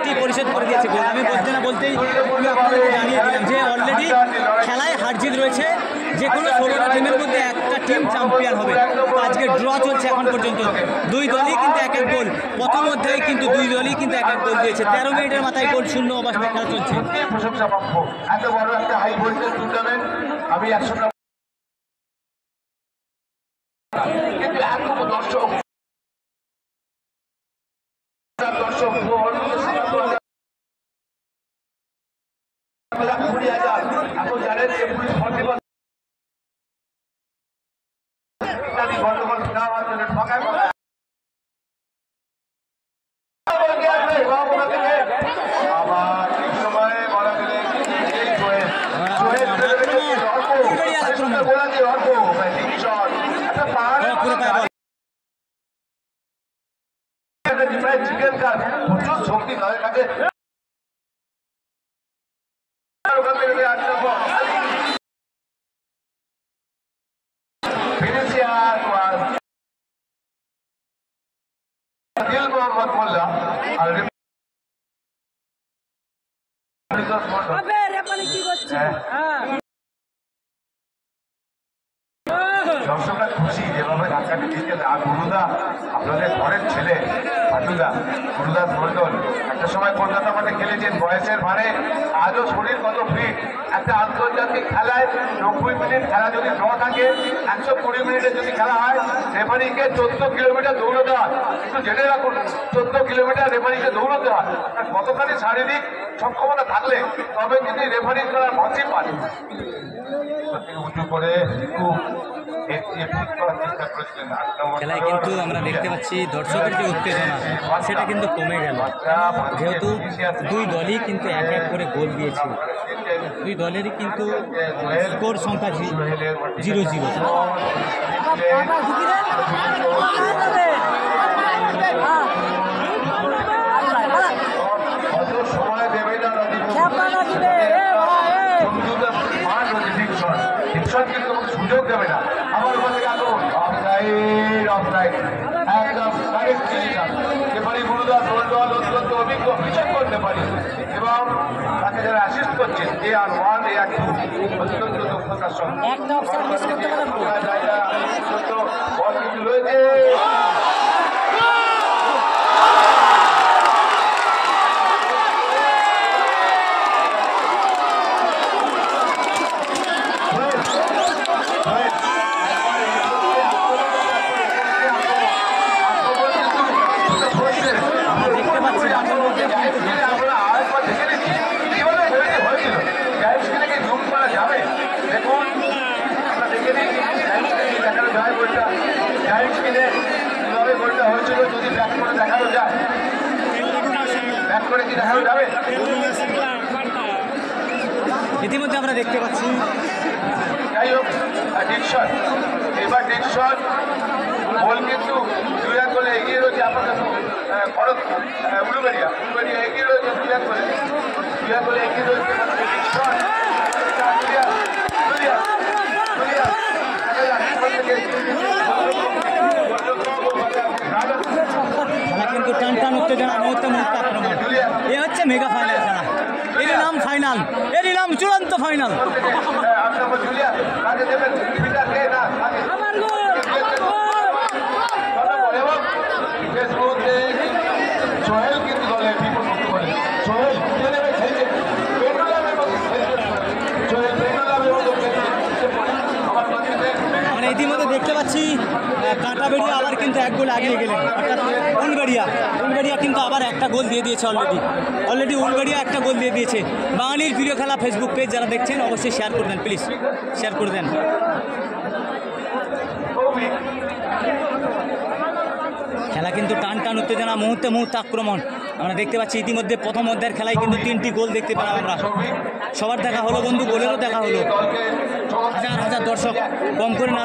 মাঠটি পরিশোধ করে দিয়েছে গোল। আমি বলতে না বলতেই আপনাদেরকে জানিয়ে দিলাম যে অলরেডি খেলায় হারজিত রয়েছে, যে কোনো 16টা টিমের মধ্যে একটা টিম চ্যাম্পিয়ন হবে। আজকে ড্র চলছে এখন পর্যন্ত, দুই দলই কিন্তু এক এক গোল। প্রথম অধ্যায়ে কিন্তু দুই দলই কিন্তু এক এক গোল দিয়েছে। 13 মিনিটের মাথায় গোল শূন্য অবস্থায় খেলা চলছে। এত বড় একটা হাই ভোল্টেজ টুর্নামেন্ট আমি 100টা কিন্তু এত দর্শক এখন জানেন ইত্যাদি গন্ডগোল দেওয়ার জন্য ঠকায় আবার ঠিক সময়ে বলা গেলে চিকেন কাজ প্রচুর শক্তি তাদের কাছে দিল মোহাম্মদ মোল্লা আর দর্শকরা খুশি যেভাবে ধাক্কাটি দিচ্ছেন। আর গুরুদা আপনাদের ঘরের ছেলে পাটুদা গুরুদাস মন্ডল একটা সময় কলকাতা মাঠে খেলেছেন বয়সের ভারে, আজও শরীর কত ফিট। একটা আন্তর্জাতিক খেলায় 90 মিনিট খেলা যদি ড্র থাকে, 120 মিনিটে যদি খেলা হয়, রেফারিকে 14 কিলোমিটার দৌড়তে হয়। কিন্তু জেনে রাখুন 14 কিলোমিটার রেফারিকে দৌড়তে হয়। আর কতখানি শারীরিক সক্ষমতা থাকলে তবে কিন্তু রেফারি করার মঞ্চে পারে। উঁচু করে খেলায় কিন্তু আমরা দেখতে পাচ্ছি দর্শকের যে উত্তেজনা সেটা কিন্তু কমে গেল, যেহেতু দুই দলই কিন্তু এক এক করে গোল দিয়েছিল। দুই দলেরই কিন্তু স্কোর সংখ্যা 0-0। সময় দেবে না কিন্তু সুযোগ দেবে না। আমার বলে এবারে গুরুদাস মন্ডল অত্যন্ত অভিজ্ঞ পিছন করতে পারি এবং তাকে যারা অ্যাসিস্ট করছেন AR1 AR2 অত্যন্ত দক্ষতার সঙ্গে বল কিন্তু রয়েছে। ইতিমধ্যে আমরা দেখতে পাচ্ছি যাই হোক ডিকশন, এবার ডিকশন বল কিন্তু 2-1 গোলে এগিয়ে রয়েছে। আপনাদের উলুবেড়িয়া এগিয়ে রয়েছে 2-1 গোলে এগিয়ে রয়েছে ডিকশন। খেলা কিন্তু টান টান উত্তেজনা, মুহূর্তে মুহূর্তে আক্রমণ। এ হচ্ছে মেগা ফাইনাল খেলা, এরই নাম ফাইনাল, এরই নাম চূড়ান্ত ফাইনাল। সোহেল কিন্তু দলের বিপদ করে সোহেল মানে ইতিমধ্যে দেখতে পাচ্ছি কাঁটাবেড়িয়া আবার কিন্তু এক গোল আগিয়ে গেলেন, অর্থাৎ উলবেড়িয়া কিন্তু আবার একটা গোল দিয়ে দিয়েছে অলরেডি উলবেড়িয়া একটা গোল দিয়ে দিয়েছে। বাঙালির প্রিয় খেলা ফেসবুক পেজ যারা দেখছেন অবশ্যই শেয়ার করে দেন, প্লিজ শেয়ার করে দেন। খেলা কিন্তু টান টান উত্তেজনা, মুহূর্তে মুহূর্তে আক্রমণ আমরা দেখতে পাচ্ছি। ইতিমধ্যে প্রথম অধ্যায়ের খেলায় কিন্তু 3টি গোল দেখতে পেলাম আমরা। সবার দেখা হলো বন্ধু, গোলেরও দেখা হলো। হাজার হাজার দর্শক, কম করে না